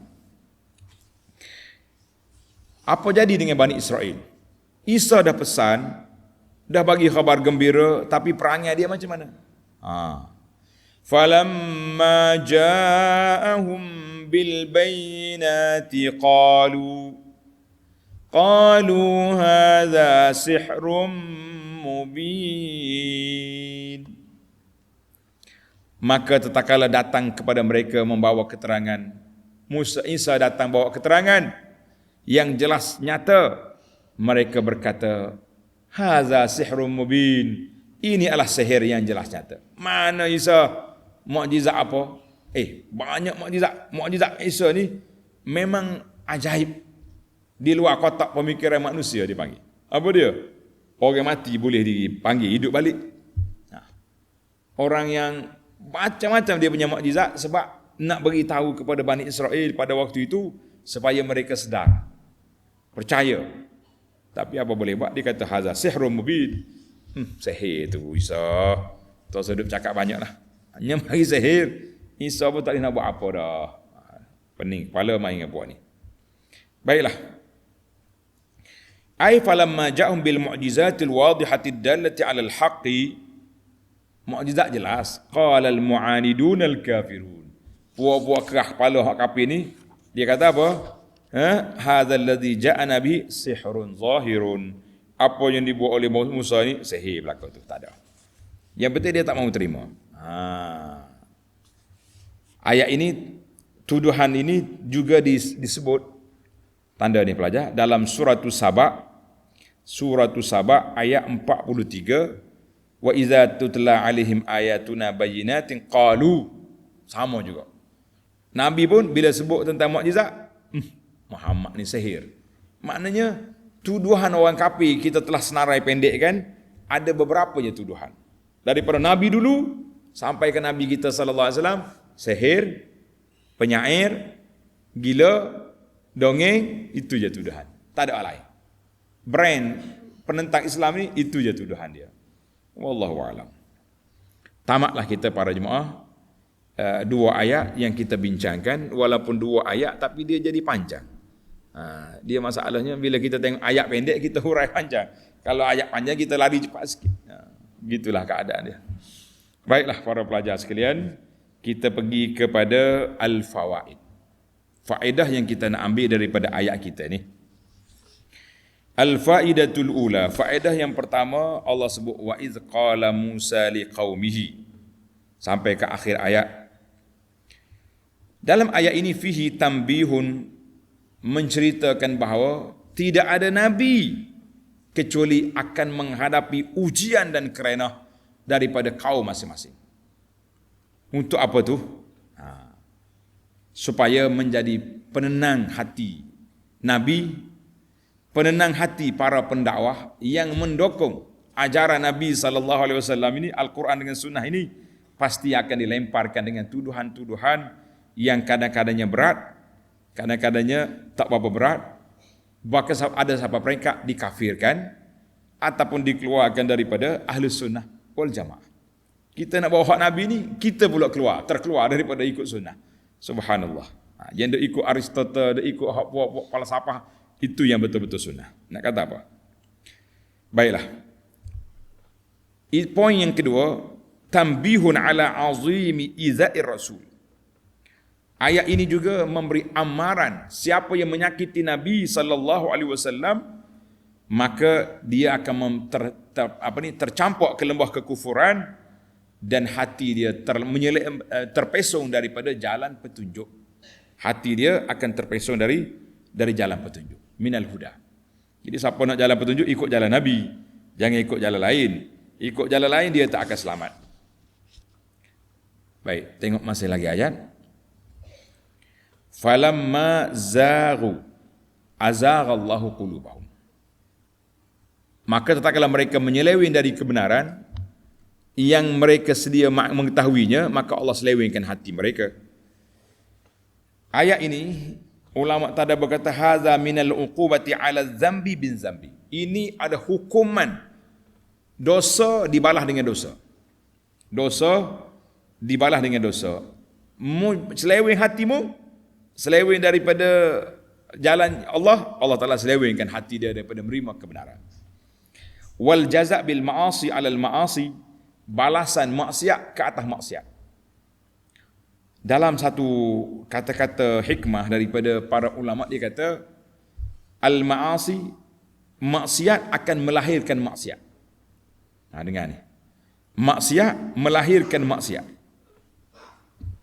Apa jadi dengan Bani Israel? Isa dah pesan, dah bagi khabar gembira, tapi perangai dia macam mana? Falamma ja'ahum بالبينات قالوا هذا سحر مبين. Maka tatkala datang kepada mereka membawa keterangan, Isa datang bawa keterangan yang jelas nyata, mereka berkata, haza sihrun mubin, ini adalah sihir yang jelas nyata. Mana Isa mukjizat apa? Banyak mukjizat Isa ni memang ajaib, di luar kotak pemikiran manusia dipanggil. Apa dia? Orang mati boleh dipanggil hidup balik. Orang yang macam-macam dia punya mukjizat sebab nak beritahu kepada Bani Israel pada waktu itu supaya mereka sedar, percaya. Tapi apa boleh buat? Dia kata haza sihrun mubin. Sihir tu Isa. Tak usah duk cakap banyaklah. Hanya mari sihir. Isa pun tak boleh nak buat apa dah. Pening kepala main dengan buat ni. Baiklah. Ai falamma ja'hum bil mu'jizatil wadihati dallati 'ala al-haqqi, mukjizat jelas. Qala al-mu'anidun al-kafirun, puak-puak kerah kepala hak kafir ni, dia kata apa? Hadzal ladzi ja'ana bi sihrun zahirun. Apa yang dibuat oleh Musa ni sihir belaka tu, tak ada. Yang penting dia tak mahu terima. Ayat ini, tuduhan ini juga disebut, tanda ni pelajar, dalam surah Saba ayat 43, wa idza tutla alaihim ayatuna bayyinatin qalu, sama juga. Nabi pun bila sebut tentang mukjizat, Muhammad ni sihir. Maknanya tuduhan orang kafir kita telah senarai pendekkan, ada beberapa je tuduhan. Daripada Nabi dulu sampai ke Nabi kita sallallahu alaihi wasallam, sihir, penyair, gila, dongeng, itu je tuduhan. Tak ada lain. Brand penentang Islam ni itu je tuduhan dia. Wallahu a'lam. Tamatlah kita para jemaah, dua ayat yang kita bincangkan, walaupun dua ayat tapi dia jadi panjang. Dia masalahnya bila kita tengok ayat pendek kita hurai panjang. Kalau ayat panjang kita lari cepat sikit. Gitulah keadaan dia. Baiklah para pelajar sekalian, kita pergi kepada al-fawaid. Faedah yang kita nak ambil daripada ayat kita ni. Al-faidatul ula, faedah yang pertama, Allah sebut wa idz qala Musa liqaumihi sampai ke akhir ayat. Dalam ayat ini fihi tambihun, menceritakan bahawa tidak ada nabi kecuali akan menghadapi ujian dan kerenah daripada kaum masing-masing. Untuk apa tu? Supaya menjadi penenang hati nabi, penenang hati para pendakwah yang mendukung ajaran Nabi sallallahu alaihi wasallam ini, Al-Quran dengan sunnah ini, pasti akan dilemparkan dengan tuduhan-tuduhan yang kadang-kadangnya berat, kadang-kadangnya tak berapa berat, bahkan ada sampai mereka dikafirkan ataupun dikeluarkan daripada ahli sunnah wal jamaah. Kita nak bawa hak Nabi ni, kita pula terkeluar daripada ikut sunnah. Subhanallah. Yang dia ikut Aristotle, dia ikut hak puak-puak falsafah, itu yang betul-betul sunnah. Nak kata apa? Baiklah. Poin yang kedua, tambihun ala azimi izair rasul. Ayat ini juga memberi amaran, siapa yang menyakiti Nabi sallallahu alaihi wasallam, maka dia akan tercampur ke lembah kekufuran dan hati dia terpesong daripada jalan petunjuk. Hati dia akan terpesong dari jalan petunjuk, minal huda. Jadi siapa nak jalan petunjuk, ikut jalan Nabi, jangan ikut jalan lain. Ikut jalan lain dia tak akan selamat. Baik, tengok masih lagi ayat. Falamma zaghu azaghallahu qulubahum. Maka tatkala mereka menyeleweng dari kebenaran yang mereka sedia mengetahuinya, maka Allah selewengkan hati mereka. Ayat ini ulama tada berkata hadza minal uqubati ala dzambi bin dzambi. Ini ada hukuman dosa dibalas dengan dosa. Dosa dibalas dengan dosa. Seleweng hatimu, seleweng daripada jalan Allah, Allah Taala selewengkan hati dia daripada menerima kebenaran. Wal jaza' bil ma'asi 'alal ma'asi, balasan maksiat ke atas maksiat. Dalam satu kata-kata hikmah daripada para ulama, dia kata al-ma'asi, maksiat akan melahirkan maksiat. Dengar ni. Maksiat melahirkan maksiat.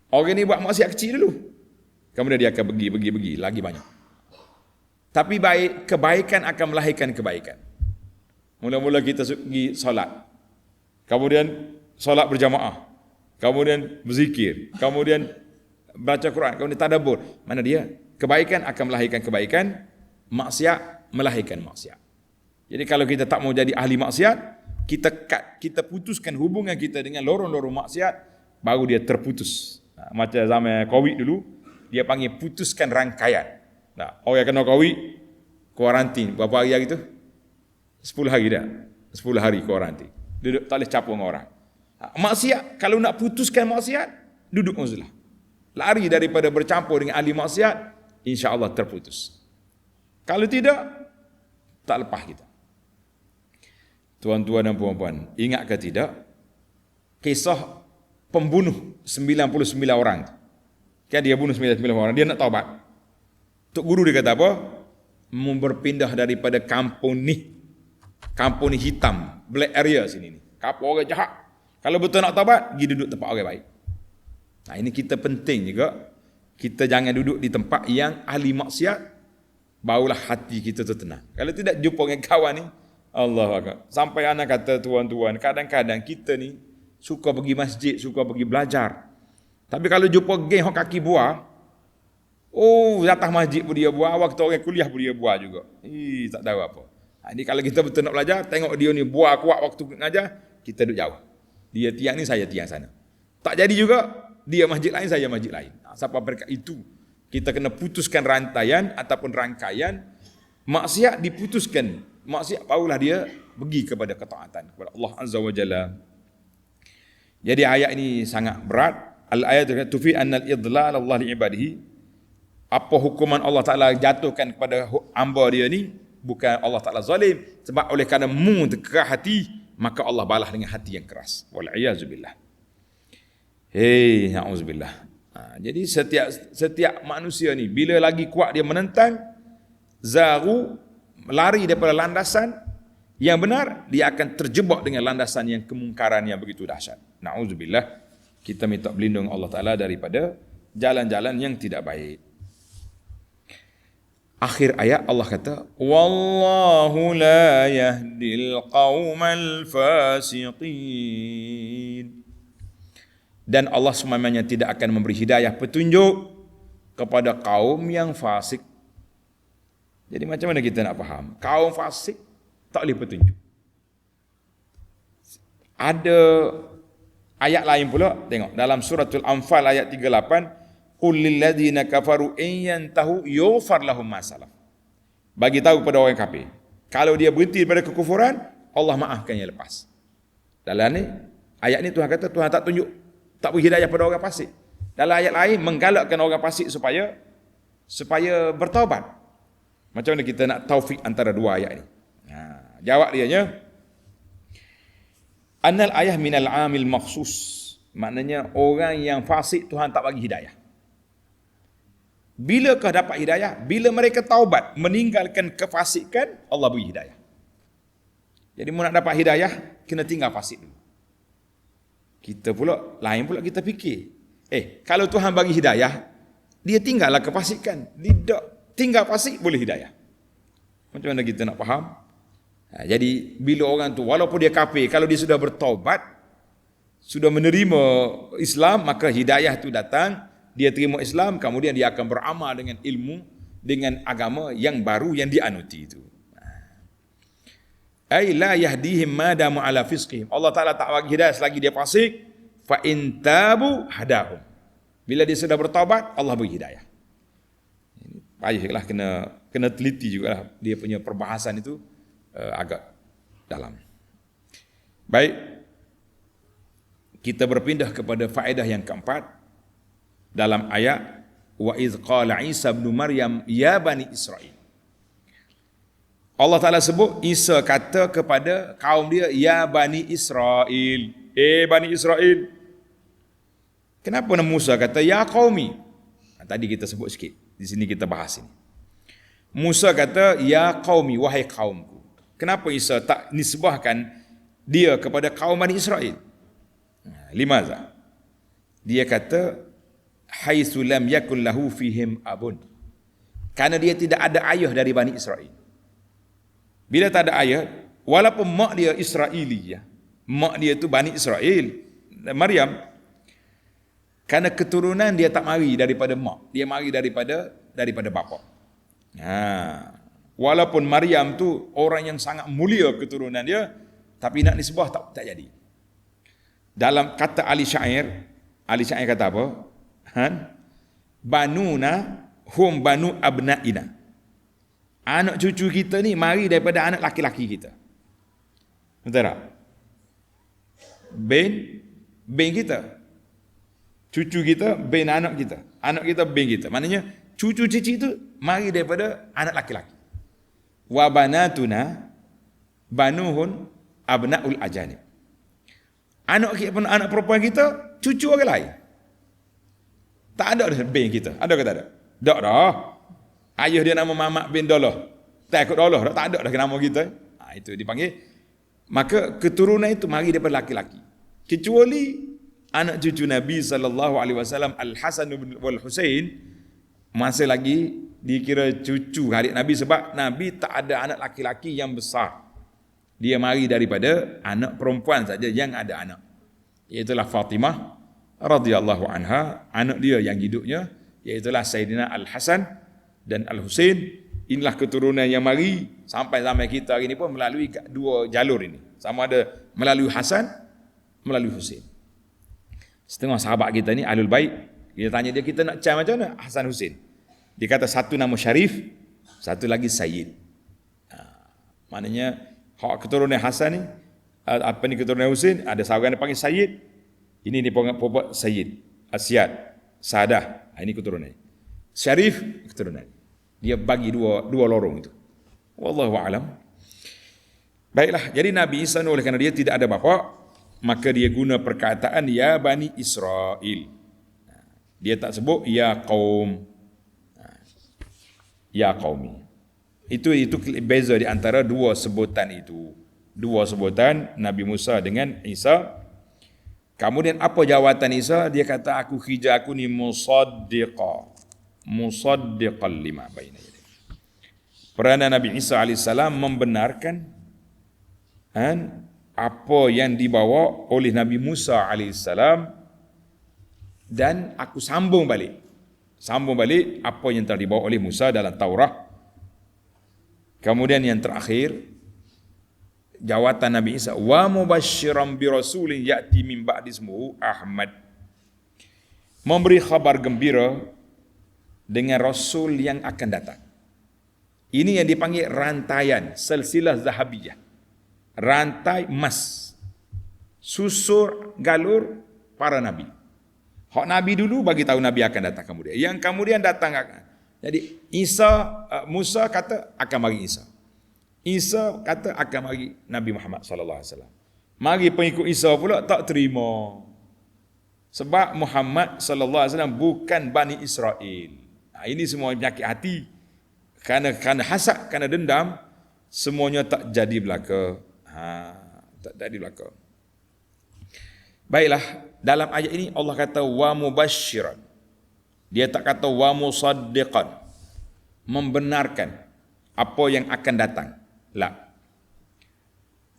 Orang ni buat maksiat kecil dulu, kemudian dia akan pergi lagi banyak. Tapi kebaikan akan melahirkan kebaikan. Mula-mula kita pergi solat, kemudian solat berjamaah, kemudian berzikir, kemudian baca Quran, kemudian tadabbur. Mana dia? Kebaikan akan melahirkan kebaikan, maksiat melahirkan maksiat. Jadi kalau kita tak mau jadi ahli maksiat, kita putuskan hubungan kita dengan lorong-lorong maksiat, baru dia terputus. Macam zaman Covid dulu, dia panggil putuskan rangkaian. Orang yang kena Covid, kuarantin berapa hari tu? 10 hari dah. 10 hari kuarantin. Duduk tak boleh campur dengan orang. Maksiat, kalau nak putuskan maksiat, duduk uzlah. Lari daripada bercampur dengan ahli maksiat, insya-Allah terputus. Kalau tidak, tak lepas kita. Tuan-tuan dan puan-puan, ingat ke tidak kisah pembunuh 99 orang? Kan dia bunuh 99 orang, dia nak taubat. Tok guru dia kata apa? Mau berpindah daripada kampung ni hitam, black area sini ni. Kampung orang jahat. Kalau betul nak taubat, pergi duduk tempat orang baik. Ini kita penting juga. Kita jangan duduk di tempat yang ahli maksiat, barulah hati kita tu tenang. Kalau tidak jumpa dengan kawan ni, Allah Akbar. Sampai anak kata tuan-tuan, kadang-kadang kita ni suka pergi masjid, suka pergi belajar. Tapi kalau jumpa geng hok kaki buah, datang masjid pun dia buah, waktu orang kuliah pun dia buah juga. Tak tahu apa. Ini kalau kita betul nak belajar, tengok dia ni buah kuat waktu ngajar, kita duduk jauh. Dia tiang ni, saya tiang sana. Tak jadi juga, dia masjid lain, saya masjid lain. Siapa berkat itu, kita kena putuskan rantaian ataupun rangkaian. Maksiat diputuskan. Maksiat barulah dia pergi kepada ketaatan kepada Allah Azza wa Jalla. Jadi ayat ini sangat berat. Al-ayat tufi annal idlal Allah li ibadihi. Apa hukuman Allah Taala jatuhkan kepada hamba dia ni, bukan Allah Taala zalim, sebab oleh kerana keras hati, maka Allah balas dengan hati yang keras. Wal iazubillah. Na'udzubillah. Jadi setiap manusia ni bila lagi kuat dia menentang, zaru, lari daripada landasan yang benar, dia akan terjebak dengan landasan yang kemungkaran yang begitu dahsyat. Na'udzubillah. Kita minta berlindung Allah Ta'ala daripada jalan-jalan yang tidak baik. Akhir ayat Allah kata, wallahu la yahdil qaumal fasiqin. Dan Allah semamanya tidak akan memberi hidayah petunjuk kepada kaum yang fasik. Jadi macam mana kita nak faham? Kaum fasik tak boleh petunjuk. Ada ayat lain pula, tengok dalam suratul Anfal ayat 38, qul lil ladzina kafaru in yantahu yughfar lahum ma salaf. Bagi tahu kepada orang kafir, kalau dia berhenti daripada kekufuran, Allah maafkan yang lepas. Dalam ni ayat ni Tuhan kata Tuhan tak tunjuk, tak beri hidayah pada orang fasik. Dalam ayat lain menggalakkan orang fasik supaya bertaubat. Macam mana kita nak taufik antara dua ayat ni? Jawab dianya, annal ayah minal amil makhsus. Maknanya orang yang fasik Tuhan tak bagi hidayah. Bilakah dapat hidayah? Bila mereka taubat, meninggalkan kefasikan, Allah beri hidayah. Jadi mau nak dapat hidayah, kena tinggal fasik dulu. Kita pula, lain pula kita fikir, kalau Tuhan bagi hidayah, dia tinggallah kefasikan. Tidak, tinggal fasik boleh hidayah. Macam mana kita nak faham? Jadi bila orang tu, walaupun dia kafir, kalau dia sudah bertaubat, sudah menerima Islam, maka hidayah tu datang. Dia terima Islam, kemudian dia akan beramal dengan ilmu, dengan agama yang baru yang dianuti itu. Ay la yahdihim madamu ala fisqihim. Allah Ta'ala tak bagi hidayah selagi dia fasik. Fa in tabu hadahum. Bila dia sudah bertaubat, Allah beri hidayah. Payahlah kena teliti jugalah dia punya perbahasan itu agak dalam. Baik. Kita berpindah kepada faedah yang keempat. Dalam ayat wa idz qala Isa ibn Maryam ya bani Israil. Allah Taala sebut Isa kata kepada kaum dia, ya bani Israil. Bani Israil, Kenapa Musa kata ya qaumi? Tadi kita sebut sikit. Di sini kita bahas ini. Musa kata ya qaumi, wahai kaumku. Kenapa Isa tak nisbahkan dia kepada kaum Bani Israel? Limaza? Dia kata haitsu lam yakul lahu fihim abun. Karena dia tidak ada ayah dari Bani Israel. Bila tak ada ayah, walaupun mak dia Israeli, mak dia tu Bani Israel, Maryam, kerana keturunan dia tak mari daripada mak, dia mari daripada bapa. Walaupun Maryam tu orang yang sangat mulia keturunan dia, tapi nak nisbah tak jadi. Dalam kata Ali Syair kata apa? Banuna hum banu abnaina. Anak cucu kita ni mari daripada anak laki-laki kita. Betul tak? Ben kita. Cucu kita ben anak kita. Anak kita ben kita. Maknanya cucu cici tu mari daripada anak laki-laki. Wa banatuna banuhun abnaul ajanib. Anak perempuan kita cucu orang lain. Tak ada dah ben kita. Ada ke tak ada? Tak dah. Ayah dia nama Mamat bin Dolah. Tak ikut Dolah, tak ada dah nama kita. Itu dipanggil. Maka keturunan itu mari daripada laki-laki. Kecuali anak cucu Nabi SAW Al-Hasan wal Husain masih lagi dikira cucu adik Nabi sebab Nabi tak ada anak laki-laki yang besar. Dia mari daripada anak perempuan saja yang ada anak. Iaitulah Fatimah radhiyallahu anha, anak dia yang hidupnya iaitulah Sayyidina Al-Hasan dan Al-Husain. Inilah keturunan yang mari sampai zaman kita hari ini pun melalui dua jalur ini. Sama ada melalui Hasan, melalui Husain. Setengah sahabat kita ni Ahlul Bait, kita tanya dia kita nak cari macam mana Hasan Husain. Dia kata satu nama Syarif, satu lagi Sayyid. Maknanya hak keturunan Hasan ni, apa ni keturunan Husain, ada seorang yang panggil Sayyid. Ini dipanggil Sayyid, Asyad, Sadah. Ini keturunan. Syarif keturunan. Dia bagi dua lorong itu. Wallahu a'lam. Baiklah, jadi Nabi Isa oleh kerana dia tidak ada bapa, maka dia guna perkataan ya Bani Israel. Dia tak sebut ya qaum. Ya qaumi. Itu beza di antara dua sebutan itu. Dua sebutan Nabi Musa dengan Isa. Kemudian apa jawatan Isa? Dia kata aku ni musaddiqan lima baina yadayhi. Peranan Nabi Isa AS membenarkan apa yang dibawa oleh Nabi Musa AS, dan aku sambung balik apa yang telah dibawa oleh Musa dalam Taurat. Kemudian yang terakhir jawatan Nabi Isa, wa mubasysyiran bi rasulin ya'ti min ba'di ismuhu Ahmad, memberi khabar gembira dengan rasul yang akan datang. Ini yang dipanggil rantaian silsilah zahabiyah, rantai emas, susur galur para nabi. Hak nabi dulu bagi tahu nabi akan datang kemudian, yang kemudian datang akan. Jadi Musa kata akan mari Isa. Isa kata akan mari Nabi Muhammad sallallahu alaihi wasallam. Mari pengikut Isa pula tak terima. Sebab Muhammad sallallahu alaihi wasallam bukan Bani Israel. Ini semua penyakit hati. Kerana hasad, kerana dendam, semuanya tak jadi belaka. Tak jadi belaka. Baiklah, dalam ayat ini Allah kata wa mubasysyiran. Dia tak kata wa musaddiqan, membenarkan apa yang akan datang. La.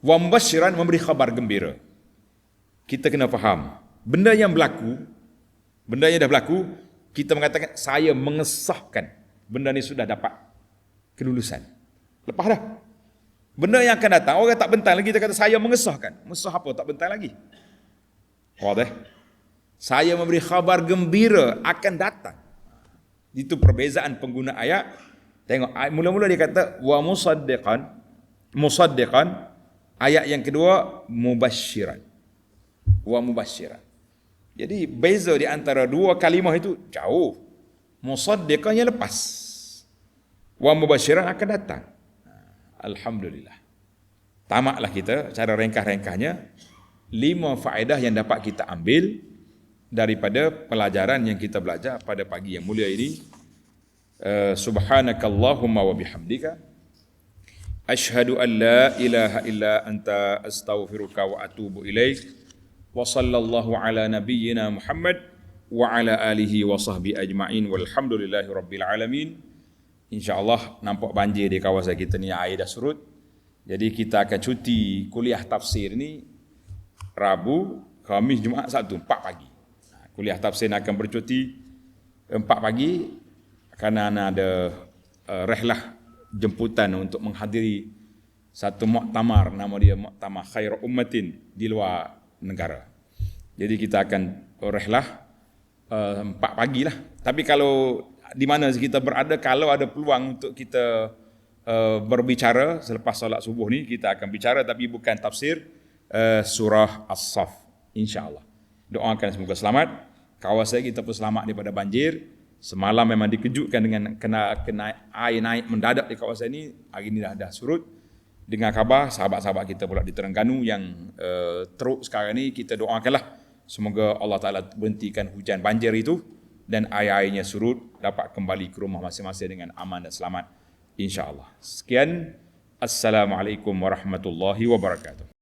Wa mubasysyiran, memberi khabar gembira. Kita kena faham, benda yang dah berlaku, kita mengatakan saya mengesahkan benda ni sudah dapat kelulusan. Lepas dah. Benda yang akan datang, orang tak bentar lagi, kita kata saya mengesahkan. Mengesah apa? Tak bentar lagi. Wadah. Saya memberi khabar gembira akan datang. Itu perbezaan pengguna ayat. Tengok, mula-mula dia kata wa musaddiqan. Ayat yang kedua mubasysyiran. Wa mubasysyiran. Jadi beza di antara dua kalimah itu jauh. Musaddiqan yang lepas. Wa mubasysyiran akan datang. Alhamdulillah. Tamaklah kita cara ringkas-ringkasnya 5 faedah yang dapat kita ambil daripada pelajaran yang kita belajar pada pagi yang mulia ini. Subhanakallahumma wa bihamdika asyhadu an la ilaha illa anta astaghfiruka wa atubu ilaik. Wa sallallahu ala nabiyyina Muhammad wa ala alihi wa sahbihi ajma'in walhamdulillahi rabbil alamin. InsyaAllah nampak banjir di kawasan kita ni, air dah surut. Jadi kita akan cuti kuliah tafsir ni Rabu, Khamis, Jumaat, Sabtu, 4 pagi. Kuliah tafsir akan bercuti 4 pagi kerana ada rehlah jemputan untuk menghadiri satu muktamar, nama dia Muktamar Khair Ummatin di luar negara. Jadi kita akan rehlah 4 pagi lah. Tapi kalau di mana kita berada, kalau ada peluang untuk kita berbicara selepas solat subuh ni, kita akan bicara tapi bukan tafsir surah As-Saff, insya-Allah. Doakan semoga selamat. Kawasan kita pun selamat daripada banjir. Semalam memang dikejutkan dengan kena air naik mendadak di kawasan ini. Hari ini dah surut. Dengar khabar sahabat-sahabat kita pula di Terengganu yang teruk sekarang ni, kita doakanlah semoga Allah Taala berhentikan hujan banjir itu dan air-airnya surut, dapat kembali ke rumah masing-masing dengan aman dan selamat, insya-Allah. Sekian, assalamualaikum warahmatullahi wabarakatuh.